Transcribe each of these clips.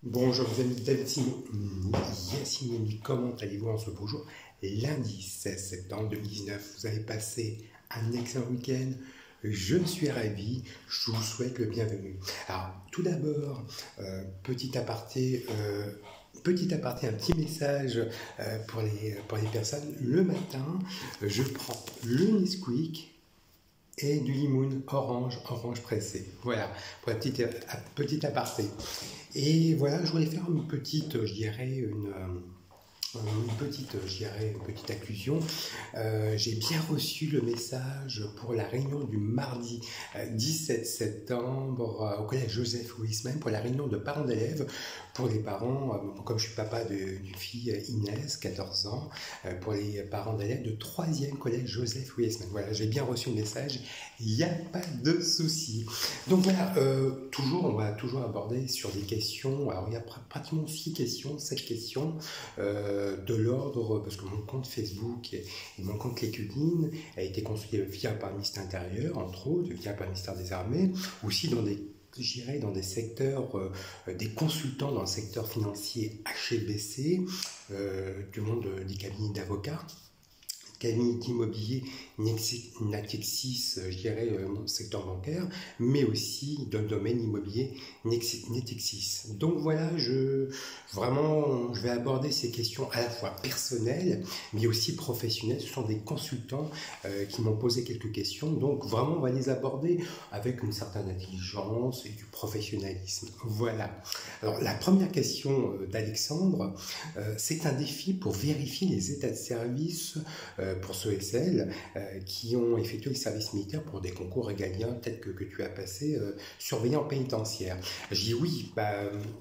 Bonjour mes amis, David Simon, Yacine, comment allez-vous en ce beau jour? Lundi 16 septembre 2019, vous avez passé un excellent week-end, je suis ravi, je vous souhaite le bienvenu. Alors tout d'abord, petit aparté, un petit message pour les personnes. Le matin, je prends le Nesquik et du limoun orange pressé. Voilà, pour la petite aparté. Et voilà, je voulais faire une petite, je dirais, une petite allusion. J'ai bien reçu le message pour la réunion du mardi 17 septembre au collège Joseph Louisman pour la réunion de parents d'élèves pour les parents, comme je suis papa d'une fille Inès, 14 ans, pour les parents d'élèves de 3e collège Joseph Louisman. Voilà, j'ai bien reçu le message, il n'y a pas de souci. Donc voilà, on va toujours aborder sur des questions. Alors il y a pratiquement 6 questions, 7 questions de l'ordre, parce que mon compte Facebook et mon compte LinkedIn a été construit via par le ministère intérieur, entre autres, via par le ministère des Armées, aussi dans des secteurs, des consultants dans le secteur financier HSBC, du monde des cabinets d'avocats, cabinet d'immobilier Natixis, je dirais, secteur bancaire, mais aussi dans le domaine immobilier Natixis. Donc voilà, je vais aborder ces questions à la fois personnelles, mais aussi professionnelles. Ce sont des consultants qui m'ont posé quelques questions, donc vraiment on va les aborder avec une certaine intelligence et du professionnalisme. Voilà. Alors la première question d'Alexandre, c'est un défi pour vérifier les états de service pour ceux et celles qui ont effectué le service militaire pour des concours régaliens, peut-être que tu as passé surveillant pénitentiaire. J'ai dit oui,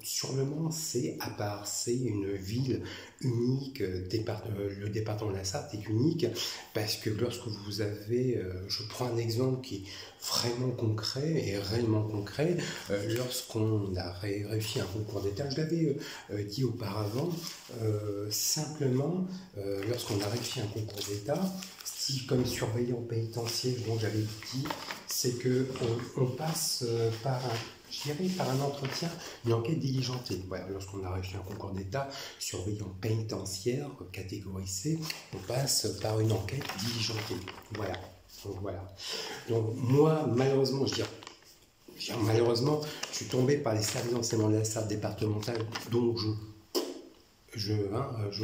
sur le Mans, c'est à part, c'est une ville unique, le département de la Sarthe est unique, parce que lorsque vous avez, je prends un exemple qui est vraiment concret et réellement concret, lorsqu'on a réussi un concours d'État, je l'avais dit auparavant, simplement, lorsqu'on a réussi un concours d'État, si comme surveillant pénitentiaire, dont j'avais dit, c'est que on passe par un entretien, une enquête diligentée. Voilà, lorsqu'on a réussi un concours d'État, surveillant pénitentiaire, catégorie C, on passe par une enquête diligentée. Voilà. Donc voilà. Donc moi, malheureusement, malheureusement, je suis tombé par les services d'enseignement de la Sarthe départementale, dont je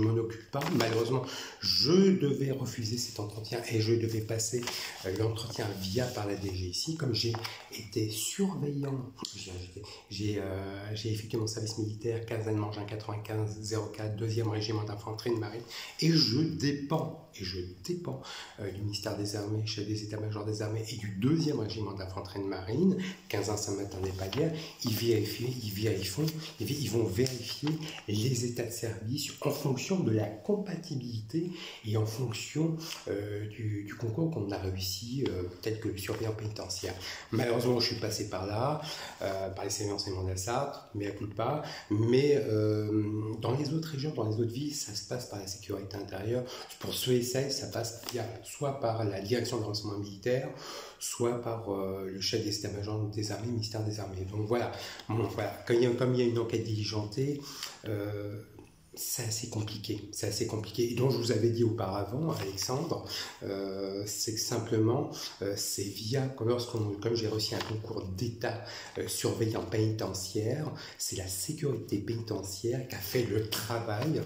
m'en occupe pas. Malheureusement, je devais refuser cet entretien et je devais passer l'entretien via par la DGIC. Comme j'ai été surveillant, j'ai effectué mon service militaire 15 années Mangin 95-04, 2e régiment d'infanterie de marine, et je dépends du ministère des Armées, chef des états-majors des armées, et du 2e régiment d'infanterie de marine, 15 ans Saint-Martin des Palières. Ils vont vérifier les états de service en fonction de la compatibilité et en fonction du concours qu'on a réussi, tel que le surveillant pénitentiaire. Malheureusement, je suis passé par là, par les services d'enseignement de la Sarthe, mais à coup de pas. Mais dans les autres régions, dans les autres villes, ça se passe par la sécurité intérieure. Pour ceux et celles, ça passe soit par la direction de renseignement militaire, soit par le chef des états-majors des armées, ministère des armées. Donc voilà, comme il y a une enquête diligentée, c'est assez compliqué. Et donc je vous avais dit auparavant, Alexandre, c'est que simplement, c'est via, comme j'ai reçu un concours d'État surveillant pénitentiaire, c'est la sécurité pénitentiaire qui a fait le travail.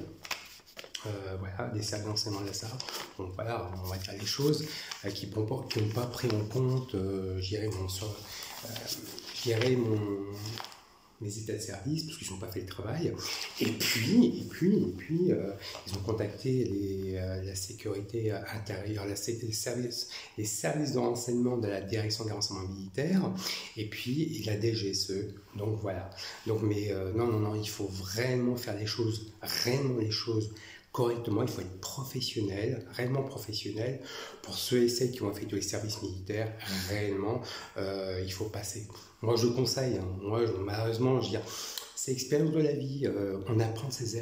Des services d'enseignement de la Sarthe. Donc voilà, on va dire les choses qui n'ont pas pris en compte, mes états de service, parce qu'ils n'ont pas fait le travail. Et puis ils ont contacté la sécurité intérieure, les services de renseignement de la direction des renseignements militaires, et puis la DGSE. Donc voilà. Donc, mais non, il faut vraiment faire les choses correctement. Il faut être professionnel, réellement professionnel. Pour ceux et celles qui ont effectué les services militaires, réellement, il faut passer. Moi, je conseille, malheureusement, c'est l'expérience de la vie, on apprend de ses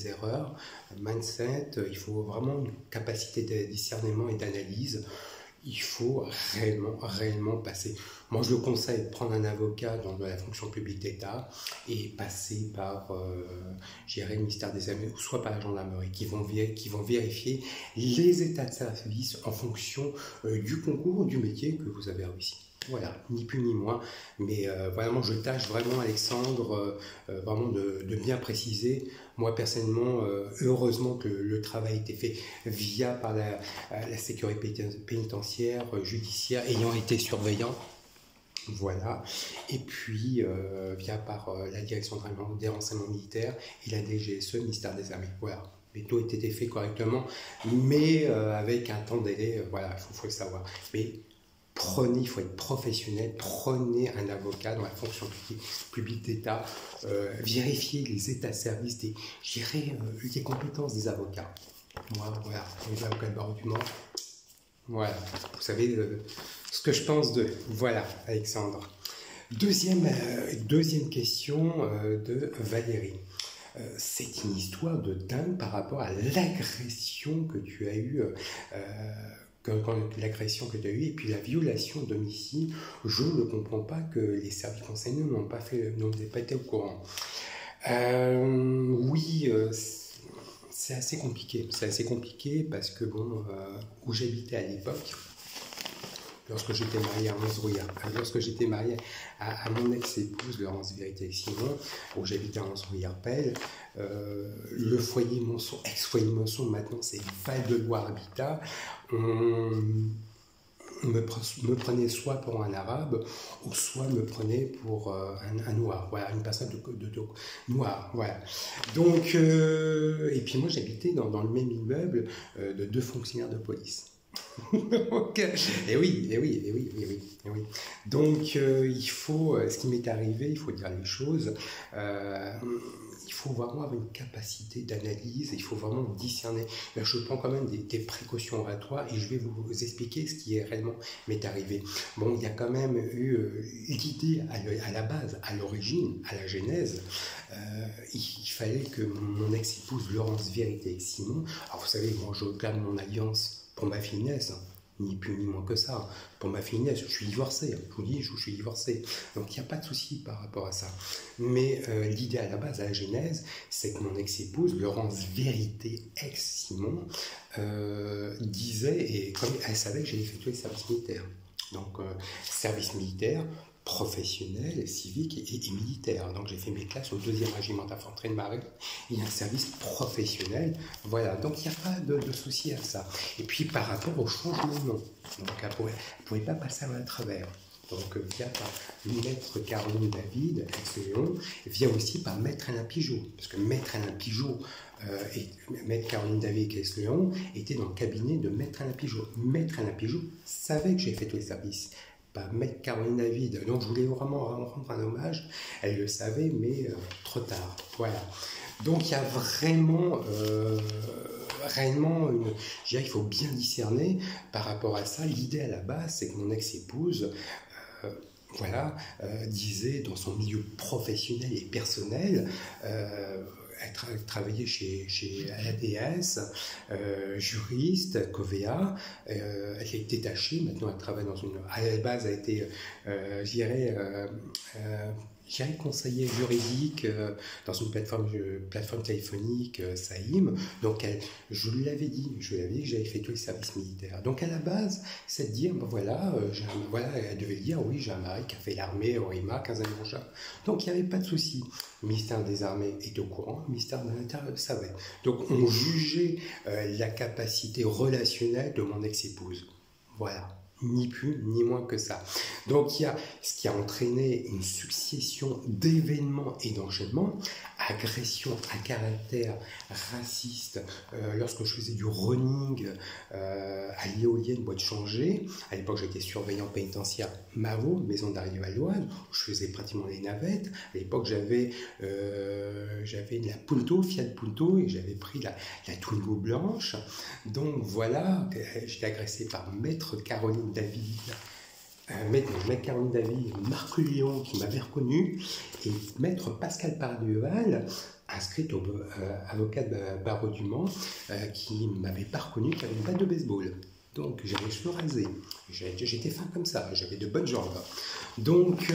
erreurs. Mindset, il faut vraiment une capacité de discernement et d'analyse. il faut réellement passer. Moi, je le conseille de prendre un avocat dans la fonction publique d'État et passer par, le ministère des Armées ou soit par la gendarmerie qui vont vérifier les états de service en fonction du concours, du métier que vous avez réussi. Voilà, ni plus ni moins, mais vraiment je tâche vraiment Alexandre vraiment de bien préciser. Moi personnellement, heureusement que le travail a été fait via par la sécurité pénitentiaire, judiciaire, ayant été surveillant. Voilà, et puis via par la direction des renseignements militaires et la DGSE, ministère des Armées. Voilà, mais tout a été fait correctement, mais avec un temps de délai, voilà, il faut le savoir. Mais il faut être professionnel, prenez un avocat dans la fonction publique d'État, vérifiez les états de service, les compétences des avocats. Moi, voilà, les avocats de barreau du Mans. Voilà, vous savez ce que je pense d'eux. Voilà, Alexandre. Deuxième question de Valérie. C'est une histoire de dingue par rapport à l'agression que tu as eue. L'agression que tu as eue et puis la violation de domicile, je ne comprends pas que les services renseignés n'ont pas été au courant. Oui, c'est assez compliqué. C'est assez compliqué parce que, bon, où j'habitais à l'époque, lorsque j'étais marié à mon ex-épouse, Laurence Vérité-Simon, où j'habitais à Anse-Rouillard-Pelle, le foyer Monceau, ex-foyer Monceau, maintenant c'est Val-de-Loire Habitat, me prenait soit pour un arabe, ou soit me prenait pour un noir, voilà, une personne de noir, voilà. Donc, et puis moi j'habitais dans le même immeuble de 2 fonctionnaires de police. Donc, et oui. Donc, ce qui m'est arrivé, il faut dire les choses, il faut vraiment avoir une capacité d'analyse, il faut vraiment discerner. Là, je prends quand même des précautions oratoires et je vais vous expliquer ce qui est réellement m'est arrivé. Bon, il y a quand même eu l'idée à la base, à l'origine, à la genèse, il fallait que mon ex-épouse Laurence Vérité-Simon, alors vous savez, moi je garde mon alliance pour ma finesse, hein, ni plus ni moins que ça. Pour ma finesse, je suis divorcé, hein, je vous dis, je suis divorcé. Donc il n'y a pas de souci par rapport à ça. Mais l'idée à la base, à la genèse, c'est que mon ex-épouse, Laurence Vérité, ex-Simon, disait, et comme elle savait que j'allais effectuer le service militaire. Donc service militaire, professionnel, civique et militaire. Donc j'ai fait mes classes au 2e régiment d'infanterie de marine et un service professionnel. Voilà, donc il n'y a pas de souci à ça. Et puis par rapport au changement de nom, donc elle ne pouvait pas passer à travers. Donc via par Maître Caroline David, ex-Léon, via aussi par Maître Alain Pigeot, parce que Maître Alain Pigeot et Maître Caroline David, ex-Léon, était dans le cabinet de Maître Alain Pigeot. Maître Alain Pigeot savait que j'ai fait tous les services. Pas Maître Caroline David, donc je voulais vraiment rendre un hommage, elle le savait, mais trop tard, voilà. Donc il y a vraiment, je dirais qu'il faut bien discerner par rapport à ça. L'idée à la base, c'est que mon ex-épouse, disait dans son milieu professionnel et personnel, elle travaillait chez l'ADS, juriste, Covea, elle est détachée, maintenant elle travaille à la base elle a été, conseiller juridique dans une plateforme téléphonique, Saïm. Donc je lui avais dit que j'avais fait tous les services militaires. Donc à la base, c'est de dire, elle devait dire, oui, j'ai un mari qui a fait l'armée au RIMA, 15 années de chat. Donc il n'y avait pas de souci. Le ministère des Armées est au courant, le ministère de l'Intérieur le savait. Donc on jugeait la capacité relationnelle de mon ex-épouse. Voilà. Ni plus ni moins que ça. Donc il y a ce qui a entraîné une succession d'événements et d'enchaînements, agressions à caractère raciste, lorsque je faisais du running à l'éolienne Bois de Changé. À l'époque j'étais surveillant pénitentiaire MAVO, maison d'arrivée valoise, où je faisais pratiquement les navettes. À l'époque j'avais la Punto, Fiat Punto, et j'avais pris la Twingo blanche. Donc voilà, j'étais agressé par Maître Caroline David, Maître Caroline David, Marc Léon qui m'avait reconnu, et Maître Pascal Parduval, inscrit au avocat de barreau du Mans, qui ne m'avait pas reconnu, qui avait une batte de baseball. Donc j'avais les cheveux rasés, j'étais fin comme ça, j'avais de bonnes jambes. Donc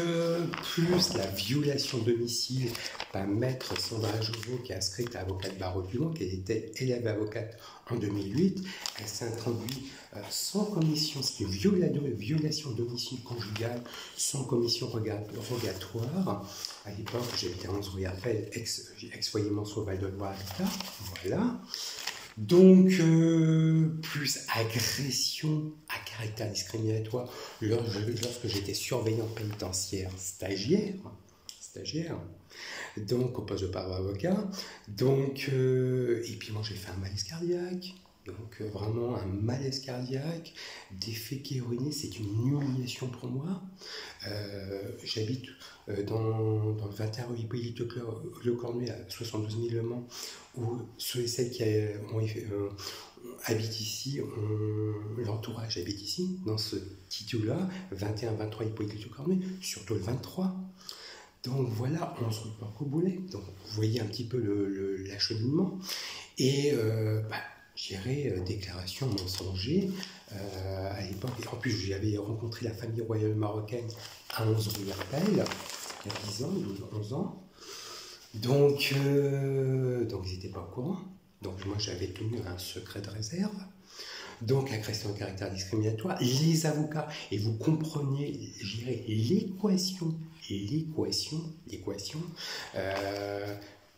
plus la violation de domicile par maître Sandra Jouvot, qui est inscrite à avocate barreau du Mans, qu'elle était élève avocate en 2008, elle s'est introduite sans commission, c'est une violation de domicile conjugal sans commission rogatoire. À l'époque, j'habitais à 11 rue Appel, ex-foyer Monceau Val-de-Loire Habitat, voilà. Donc, plus agression à caractère discriminatoire lorsque j'étais surveillant pénitentiaire stagiaire, donc au poste de parole avocat. Donc, et puis moi j'ai fait un malaise cardiaque. Donc vraiment un malaise cardiaque, des féqués urinés, c'est une humiliation pour moi. J'habite dans le 21 rue Hippolyte Lecornuet à 72 000 Le Mans, où ceux et celles qui habitent ici, l'entourage habite ici, dans ce titre-là, 21-23 Hippolyte Lecornuet, surtout le 23. Donc voilà, on se retrouve au boulet. Donc vous voyez un petit peu l'acheminement. Et je dirais, déclaration mensonger à l'époque. En plus, j'avais rencontré la famille royale marocaine à 11 rue Herpel, il y a 10 ans, 11 ans. Donc ils n'étaient pas au courant. Donc moi, j'avais tenu un secret de réserve. Donc, agression de caractère discriminatoire, les avocats, et vous comprenez, je dirais, l'équation,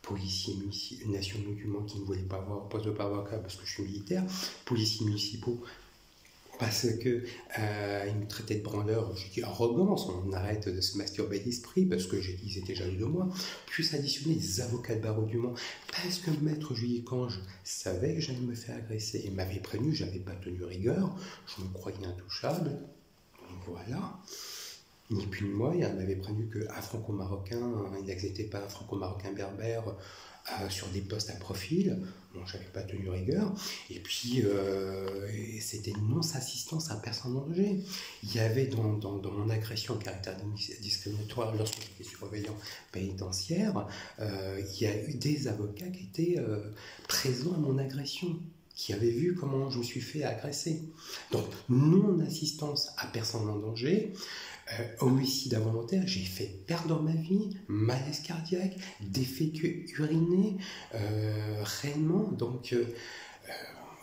policiers nationaux du Mans qui ne voulaient pas avoir poste de avocat parce que je suis militaire, policiers municipaux parce que ils me traitaient de branleur, je dis arrogance, on arrête de se masturber l'esprit parce que ils étaient jaloux de moi, plus additionner des avocats de barreau du Mans parce que maître Julie Cange savait que j'allais me faire agresser et m'avait prévenu, je n'avais pas tenu rigueur, je me croyais intouchable, donc voilà. Ni plus ni moins, il m'avait prévenu qu'un franco-marocain, il n'acceptait pas un franco-marocain berbère sur des postes à profil. Bon, je n'avais pas tenu rigueur. Et puis, c'était une non-assistance à personne en danger. Il y avait dans mon agression à caractère discriminatoire, lorsque j'étais surveillant pénitentiaire, il y a eu des avocats qui étaient présents à mon agression, qui avaient vu comment je me suis fait agresser. Donc, non-assistance à personne en danger. Homicide involontaire, j'ai fait perdre ma vie, malaise cardiaque, des fécus urinés, réellement. Donc,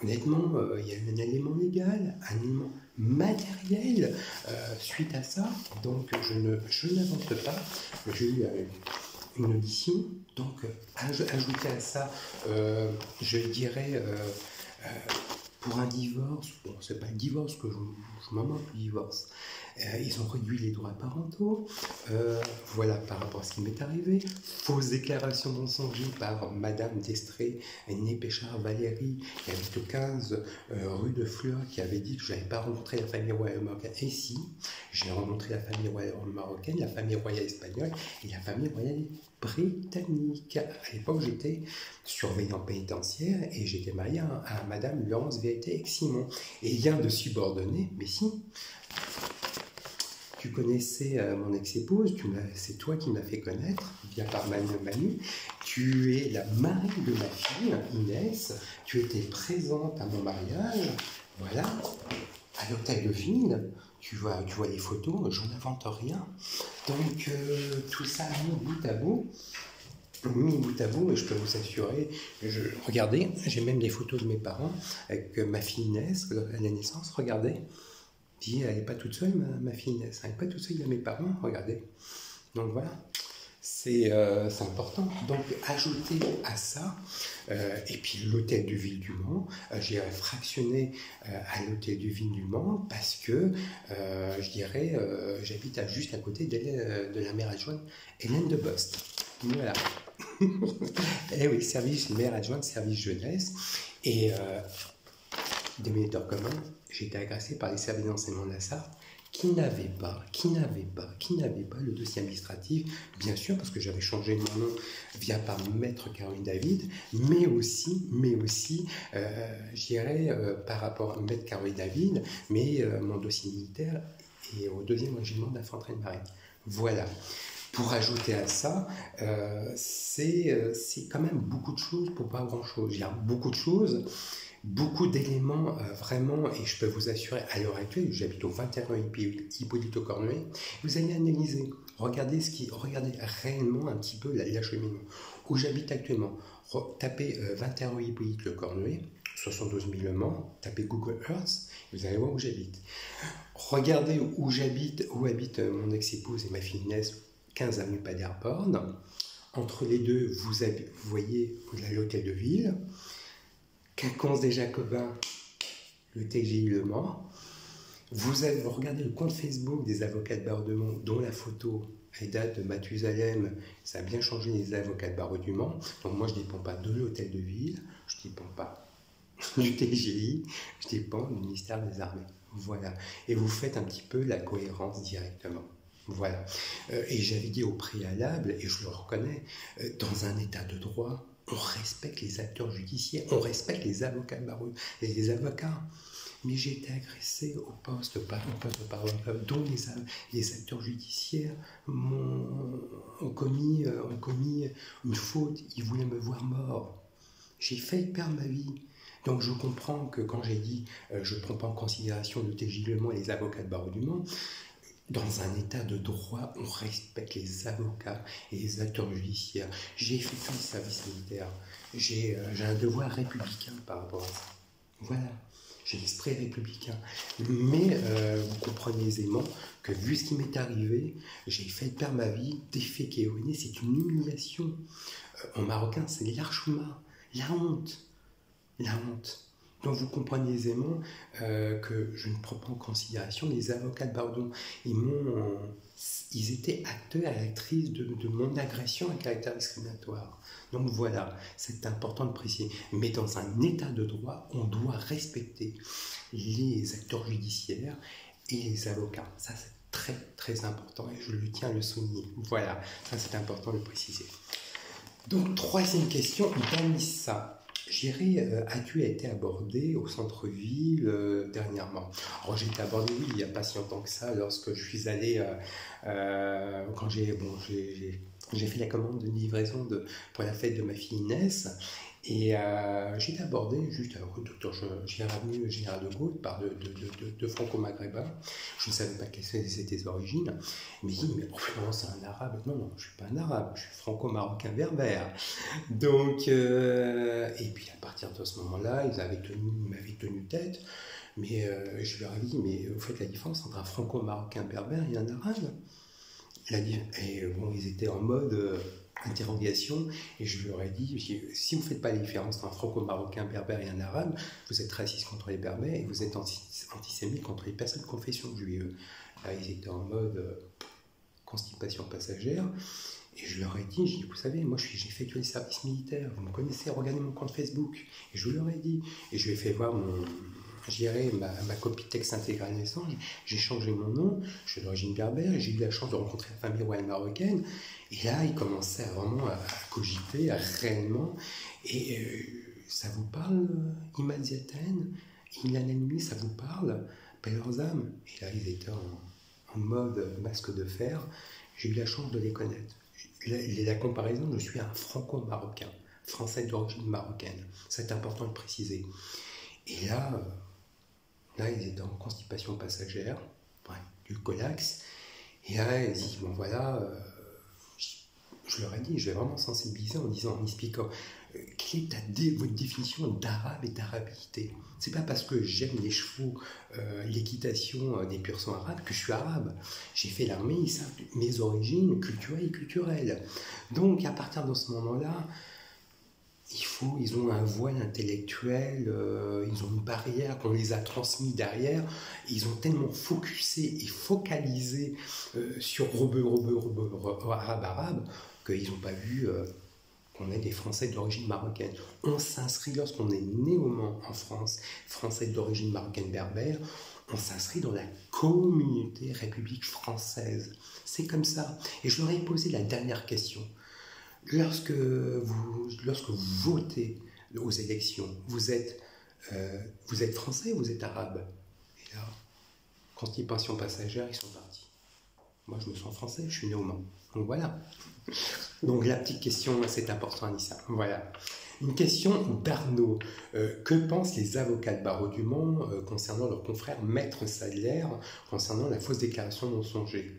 honnêtement, il y a eu un élément légal, un élément matériel suite à ça. Donc, je n'invente pas. J'ai eu une audition. Donc, ajouter à ça, je dirais, pour un divorce, bon, c'est pas le divorce que je m'en moque du divorce. Ils ont réduit les droits parentaux. Voilà par rapport à ce qui m'est arrivé. Fausse déclaration mensongère par Madame Destré, née Péchard Valérie, qui habite au 15 rue de Fleur, qui avait dit que je n'avais pas rencontré la famille royale marocaine. Et si, j'ai rencontré la famille royale marocaine, la famille royale espagnole et la famille royale britannique. À l'époque, j'étais surveillant pénitentiaire et j'étais marié à Madame Laurence Vérité-Simon. Et rien de subordonné, mais si. Tu connaissais mon ex-épouse, c'est toi qui m'as fait connaître, via par Manu. Tu es la marraine de ma fille, Inès. Tu étais présente à mon mariage, voilà, à l'hôtel de ville. Tu vois les photos, je n'invente rien. Donc, tout ça mis bout à bout, et je peux vous assurer, regardez, j'ai même des photos de mes parents avec ma fille Inès à la naissance, regardez. Puis elle n'est pas toute seule, ma fille Inès, elle n'est pas toute seule, il y a mes parents, regardez. Donc voilà, c'est important. Donc ajouter à ça, et puis l'hôtel de ville du Mans, j'ai fractionné à l'hôtel de ville du Mans parce que, je dirais, j'habite juste à côté de la maire adjointe Hélène de Bost. Voilà. Et oui, service maire adjointe, service jeunesse. Et des militaires communs, j'ai été agressé par les services d'enseignement de la Sarthe qui n'avaient pas le dossier administratif, bien sûr, parce que j'avais changé mon nom via par maître Caroline David, mais aussi, je dirais, par rapport à maître Caroline David, mais mon dossier militaire est au 2e régiment d'infanterie de marine. Voilà. Pour ajouter à ça, c'est quand même beaucoup de choses pour pas grand-chose. Il y a beaucoup de choses. Beaucoup d'éléments, vraiment, et je peux vous assurer, à l'heure actuelle, j'habite au 21 Hippolyte Cornuet, vous allez analyser, regardez réellement un petit peu l'acheminement. Où j'habite actuellement, tapez 21 Hippolyte Le Cornuet, 72 000 Le Mans, tapez Google Earth, vous allez voir où j'habite. Regardez où j'habite, où habite mon ex-épouse et ma fille Inès, 15 avenue Paderborn. Entre les deux, vous voyez l'hôtel de ville. Quinconce des Jacobins, le TGI Le Mans. Vous regardez le compte Facebook des avocats de barreau du Mans, dont la photo elle date de Mathusalem. Ça a bien changé les avocats de barreau du Mans. Donc moi, je ne dépends pas de l'hôtel de ville, je ne dépends pas du TGI, je dépends du ministère des Armées. Voilà. Et vous faites un petit peu la cohérence directement. Voilà. Et j'avais dit au préalable, et je le reconnais, dans un état de droit, on respecte les acteurs judiciaires, on respecte les avocats et les avocats. Mais j'ai été agressé au poste dont les acteurs judiciaires ont commis une faute, ils voulaient me voir mort. J'ai failli perdre ma vie. Donc je comprends que quand j'ai dit je ne prends pas en considération le TJ Le Mans et les avocats de barreau du Mans, dans un état de droit, on respecte les avocats et les acteurs judiciaires. J'ai effectué le service militaire. J'ai un devoir républicain par rapport à ça. Voilà. J'ai l'esprit républicain. Mais vous comprenez aisément que vu ce qui m'est arrivé, j'ai failli perdre ma vie, des faits qui est ruiné, c'est une humiliation. En marocain, c'est l'archouma, la honte. La honte. Donc vous comprenez aisément que je ne prends pas en considération les avocats de Bardon. Ils étaient acteurs et actrices de mon agression à caractère discriminatoire. Donc voilà, c'est important de préciser. Mais dans un état de droit, on doit respecter les acteurs judiciaires et les avocats. Ça, c'est très très important et je le tiens à le souligner. Voilà, ça c'est important de le préciser. Donc troisième question, Danissa. As-tu été abordé au centre-ville dernièrement? Alors j'ai été abordé, oui, il n'y a pas si longtemps que ça, lorsque je suis allé, quand j'ai fait la commande de livraison pour la fête de ma fille Inès, et j'ai été abordé juste au docteur Avenue Général de Gaulle par de franco-maghrébins. Je ne savais pas quelles étaient ses origines. Il m'a dit, mais oh, c'est un arabe. Non, non, je ne suis pas un arabe, je suis franco-marocain berbère. Donc, et puis à partir de ce moment-là, ils m'avaient tenu tête. Mais je leur ai dit, mais vous faites la différence entre un franco-marocain berbère et un arabe? Et bon, ils étaient en mode interrogation, et je leur ai dit, si vous ne faites pas la différence entre un franco-marocain berbère et un arabe, vous êtes raciste contre les berbères et vous êtes antisémite contre les personnes de confession juive. Là, ils étaient en mode constipation passagère. Et je leur ai dit, vous savez, moi j'ai effectué le service militaire, vous me connaissez, regardez mon compte Facebook. Et je leur ai dit, et je lui ai fait voir ma copie de texte intégral naissance, j'ai changé mon nom, je suis d'origine berbère, et j'ai eu la chance de rencontrer la famille royale marocaine. Et là, il commençait vraiment à cogiter, réellement. Et ça vous parle, Imad Ziaten, Ilan Halimi, ça vous parle, Pelerzam? Et là, ils étaient en mode masque de fer. J'ai eu la chance de les connaître. La comparaison, je suis un franco-marocain, français d'origine marocaine. C'est important de le préciser. Et là, ils étaient en constipation passagère, du Colax. Et là, ils disent, bon voilà, je leur ai dit, je vais vraiment sensibiliser en expliquant quelle est votre définition d'arabe et d'arabilité. C'est pas parce que j'aime les chevaux, l'équitation des pur sang arabes que je suis arabe. J'ai fait l'armée, ils savent mes origines culturelles. Donc à partir de ce moment-là, ils ont un voile intellectuel, ils ont une barrière qu'on les a transmis derrière, ils ont tellement focusé et focalisé sur arabe, qu'ils n'ont pas vu qu'on est des Français d'origine marocaine. On s'inscrit, lorsqu'on est né au Mans en France, Français d'origine marocaine berbère, on s'inscrit dans la communauté République française. C'est comme ça. Et je leur ai posé la dernière question. Lorsque vous votez aux élections, vous êtes français ou vous êtes arabe? Et là, constipation passagère, ils sont partis. Moi, je me sens français, je suis né au Mans. Donc voilà. Donc la petite question, c'est important, Anissa. Voilà. Une question d'Arnaud. Que pensent les avocats de barreau du Mans concernant leur confrère Maître Sadler concernant la fausse déclaration mensonger?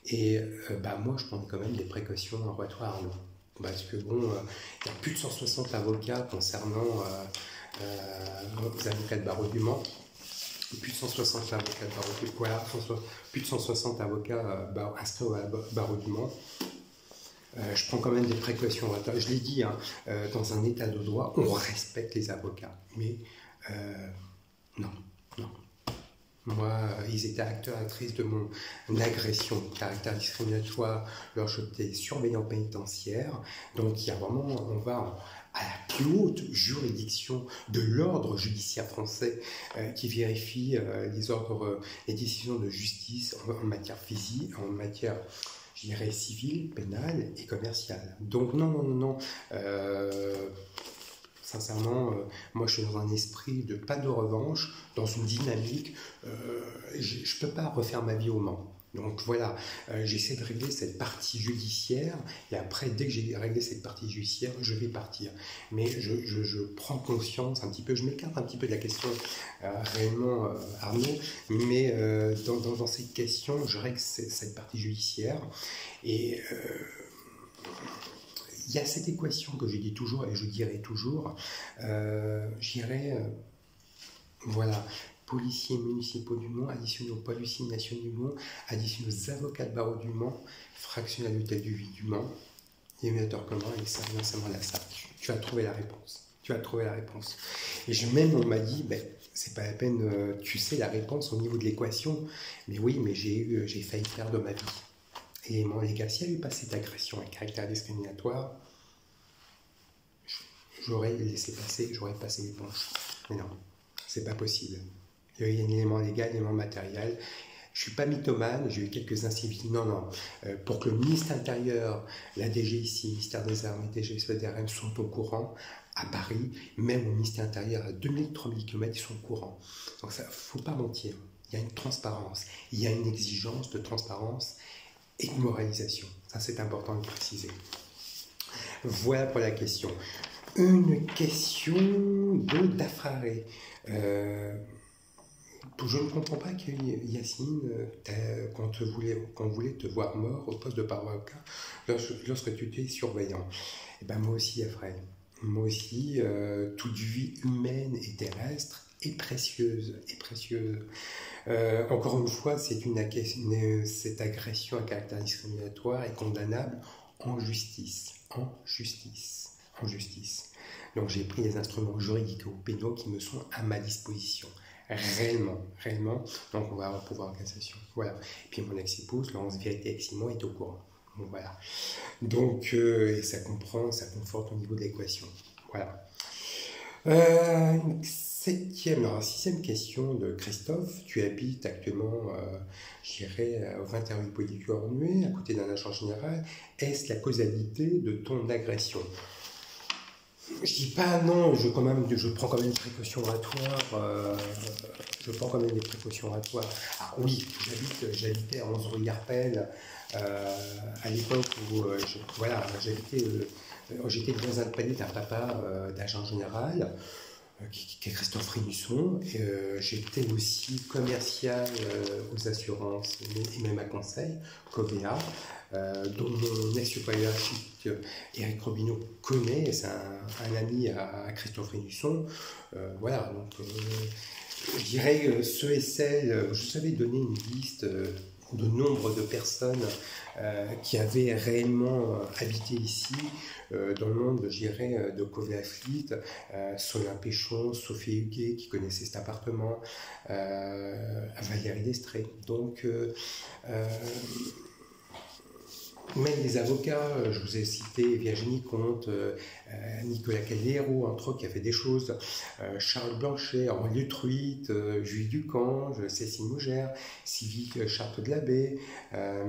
Et moi, je prends quand même des précautions en retour à Arnaud. Parce que bon, il y a plus de 160 avocats concernant les avocats de barreau du Mans. Plus de 160 avocats de barreau du Mans. Voilà, plus de 160 avocats inscrits au barreau du Mans. Je prends quand même des précautions. Je l'ai dit, hein, dans un état de droit, on respecte les avocats. Mais non, non. Moi, ils étaient acteurs, actrices de mon agression, caractère discriminatoire, leur j'étais surveillant pénitentiaire. Donc il y a vraiment, on va à la plus haute juridiction de l'ordre judiciaire français qui vérifie les ordres, les décisions de justice en matière physique, en matière, je dirais, civile, pénale et commerciale. Donc non. Sincèrement, moi je suis dans un esprit de pas de revanche, dans une dynamique, je ne peux pas refaire ma vie au Mans. Donc voilà, j'essaie de régler cette partie judiciaire, et après, dès que j'ai réglé cette partie judiciaire, je vais partir. Mais je prends conscience un petit peu, je m'écarte un petit peu de la question réellement, Arnaud, mais dans cette question, je règle cette partie judiciaire, et il y a cette équation que je dis toujours et je dirai toujours, voilà, policiers municipaux du Mans, additionnés aux policiers nationaux du Mans, additionnés aux avocats de barreau du Mans, fractionnés à l'hôtel du Vie du Mans, émulateur commun et service la SAC. Tu as trouvé la réponse. Tu as trouvé la réponse. Et même on m'a dit, c'est pas la peine, tu sais la réponse au niveau de l'équation, mais oui, mais j'ai failli perdre ma vie. Et les gars, s'il n'y avait pas cette agression à caractère discriminatoire, j'aurais laissé passer, j'aurais passé l'éponge. Mais non, c'est pas possible. Il y a un élément légal, un élément matériel. Je suis pas mythomane, j'ai eu quelques incivilités. Non. Pour que le ministre de l'Intérieur, la DGIC, le ministère des Armées, DGSEDRM sont au courant, à Paris, même au ministère de l'Intérieur, à 2000-3000 km, ils sont au courant. Donc ça, faut pas mentir. Il y a une transparence, il y a une exigence de transparence et de moralisation. Ça, c'est important de préciser. Voilà pour la question. Une question de Dafraré. Je ne comprends pas que Yacine, qu'on voulait te voir mort au poste de paroquin lorsque tu étais surveillant. Et moi aussi, Dafraré. Moi aussi, toute vie humaine et terrestre est précieuse. Encore une fois, cette agression à caractère discriminatoire est condamnable en justice. Donc j'ai pris les instruments juridiques ou pénaux qui me sont à ma disposition. Réellement. Donc on va pouvoir en cassation. Voilà. Et puis mon ex-épouse, Laurence Vérité Eximon, est au courant. Bon, voilà. Donc et ça conforte au niveau de l'équation. Voilà. Sixième question de Christophe. Tu habites actuellement, au 21 rue Hippolyte-Cornuet, à côté d'un agent général. Est-ce la causalité de ton agression? Je dis pas non, je prends quand même des précautions oratoires. Ah oui, j'habitais à 11 rue Garpel, à l'époque où j'étais le voisin de palier d'un papa d'agent général, qui est Christophe Rémusson. J'étais aussi commercial aux assurances et même à conseil, Covea, dont mon ex-supérieur Eric Robineau connaît, c'est un ami à Christophe Rémusson. Voilà, donc je dirais ceux et celles, je savais donner une liste de nombre de personnes qui avaient réellement habité ici, dans le monde, je dirais, de Covea Fleet, Solin Péchon, Sophie Huguet, qui connaissait cet appartement, Valérie Destré. Donc, même les avocats, je vous ai cité Virginie Comte, Nicolas Calero, entre autres, qui a fait des choses, Charles Blanchet, Henri Truite, Jules Ducange, Cécile Mougère, Sylvie Charte de l'Abbé,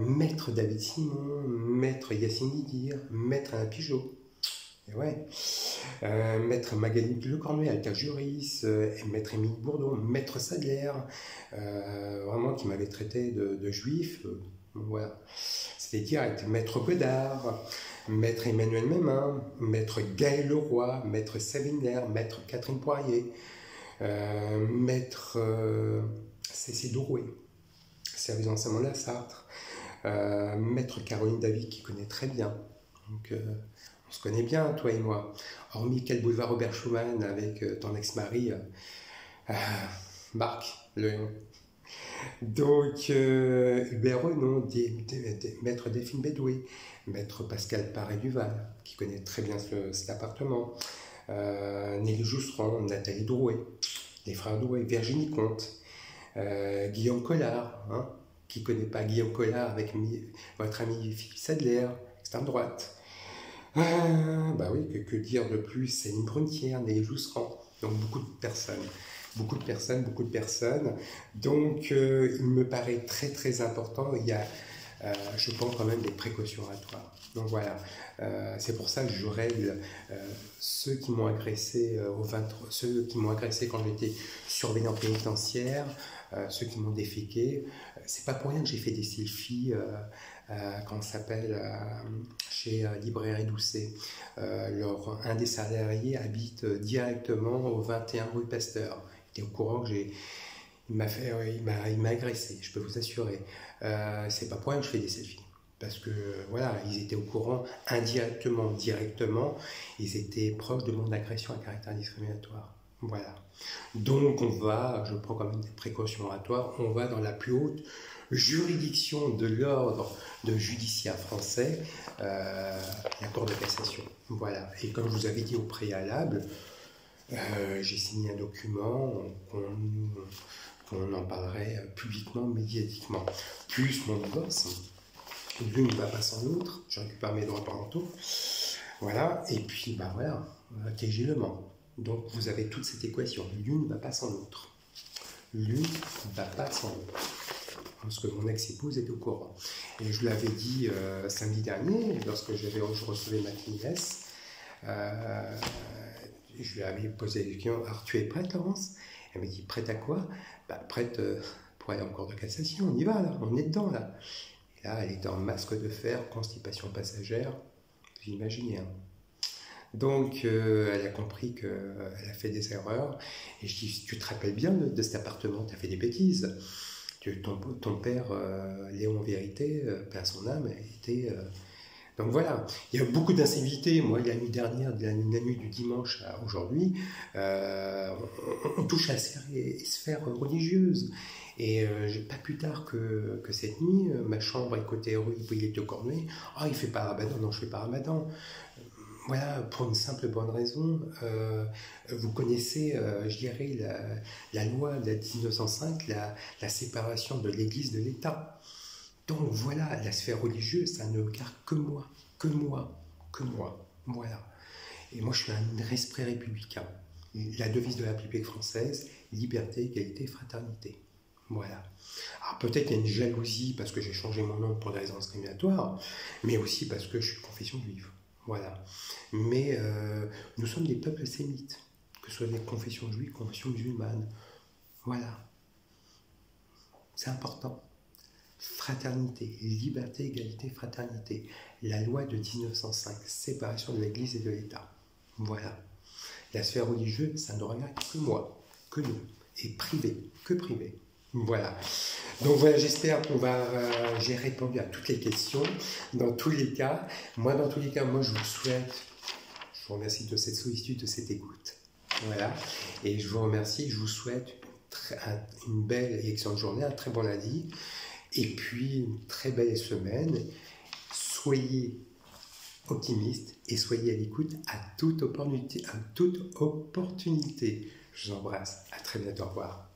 Maître David Simon, Maître Yacine Didir, Maître Alain Pigeot. Et ouais. Maître Magali Lecornuet, Alta Juris, Maître Émile Bourdon, Maître Sadler, vraiment qui m'avait traité de juif. Voilà. C'était direct. Maître Godard, Maître Emmanuel Mémin, Maître Gaël Leroy, Maître Savinaire, Maître Catherine Poirier, Maître Cécile Drouet, service d'enseignement de la Sartre, Maître Caroline David qui connaît très bien. Donc, on se connaît bien, toi et moi. Hormis quel boulevard Robert Schumann avec ton ex-mari, Marc Leon. Donc, Hubert Renaud, Maître Delphine Bédoué, Maître Pascal Paré-Duval, qui connaît très bien cet appartement, Nelly Jousserand, Nathalie Drouet, les frères Drouet, Virginie Comte, Guillaume Collard, hein, qui ne connaît pas Guillaume Collard avec votre ami Philippe Sadler, extrême droite. Bah oui, que dire de plus? Céline Brunetière, Nelly Jousserand, donc beaucoup de personnes. Beaucoup de personnes. Donc, il me paraît très très important. Il y a, je pense quand même des précautions oratoires. Donc voilà, c'est pour ça que je règle ceux qui m'ont agressé ceux qui m'ont agressé quand j'étais surveillant pénitentiaire, ceux qui m'ont déféqué. C'est pas pour rien que j'ai fait des selfies. Comment ça s'appelle, chez Librairie Doucet. Un des salariés habite directement au 21 rue Pasteur. Il était au courant que il m'a agressé, je peux vous assurer. C'est pas pour rien que je fais des selfies. Parce que voilà, ils étaient au courant indirectement, directement, ils étaient proches de mon agression à caractère discriminatoire. Voilà. Donc je prends quand même des précautions oratoires, on va dans la plus haute juridiction de l'ordre judiciaire français, la Cour de cassation. Voilà. Et comme je vous avais dit au préalable, j'ai signé un document qu'on en parlerait publiquement, médiatiquement. Plus mon divorce, l'une ne va pas sans l'autre, je récupère mes droits parentaux. Voilà. Et puis, bah voilà, TG-lement. Donc, vous avez toute cette équation. L'une ne va pas sans l'autre. L'une ne va pas sans l'autre. Parce que mon ex-épouse était au courant. Et je l'avais dit samedi dernier, lorsque je recevais ma nièce, je lui avais posé la question, alors tu es prête, Laurence? Elle m'a dit, prête à quoi? Bah, prête pour aller en cour de cassation, on y va là, on est dedans là. Et là, elle était en masque de fer, constipation passagère, vous imaginez. Hein. Donc, elle a compris qu'elle a fait des erreurs. Et je dis, tu te rappelles bien de cet appartement, tu as fait des bêtises. Ton père, Léon Vérité, père son âme, était... Donc voilà, il y a beaucoup d'incivilités. Moi, la nuit dernière, la nuit du dimanche à aujourd'hui, on touche à la sphère religieuse. Et pas plus tard que cette nuit, ma chambre est côté rue, il était au Cornuet. Ah, il fait pas Ramadan, non, je fais pas Ramadan. Voilà, pour une simple bonne raison, vous connaissez, je dirais, la loi de 1905, la séparation de l'Église de l'État. Donc voilà, la sphère religieuse, ça ne regarde que moi, voilà. Et moi, je suis un esprit républicain. La devise de la République française, liberté, égalité, fraternité. Voilà. Alors peut-être qu'il y a une jalousie parce que j'ai changé mon nom pour des raisons discriminatoires, mais aussi parce que je suis de confession juive. Voilà. Mais nous sommes des peuples sémites, que ce soit des confessions juives, confessions musulmanes. Voilà. C'est important. Fraternité, liberté, égalité, fraternité. La loi de 1905, séparation de l'Église et de l'État. Voilà. La sphère religieuse, ça ne regarde que moi, que nous, et privé, que privé. Voilà. Donc voilà, j'espère que j'ai répondu à toutes les questions. Dans tous les cas, moi je vous souhaite, je vous remercie de cette sollicitude, de cette écoute. Voilà. Et je vous remercie, je vous souhaite une belle et excellente journée, un très bon lundi. Et puis une très belle semaine. Soyez optimistes et soyez à l'écoute à toute opportunité. Je vous embrasse. À très bientôt. Au revoir.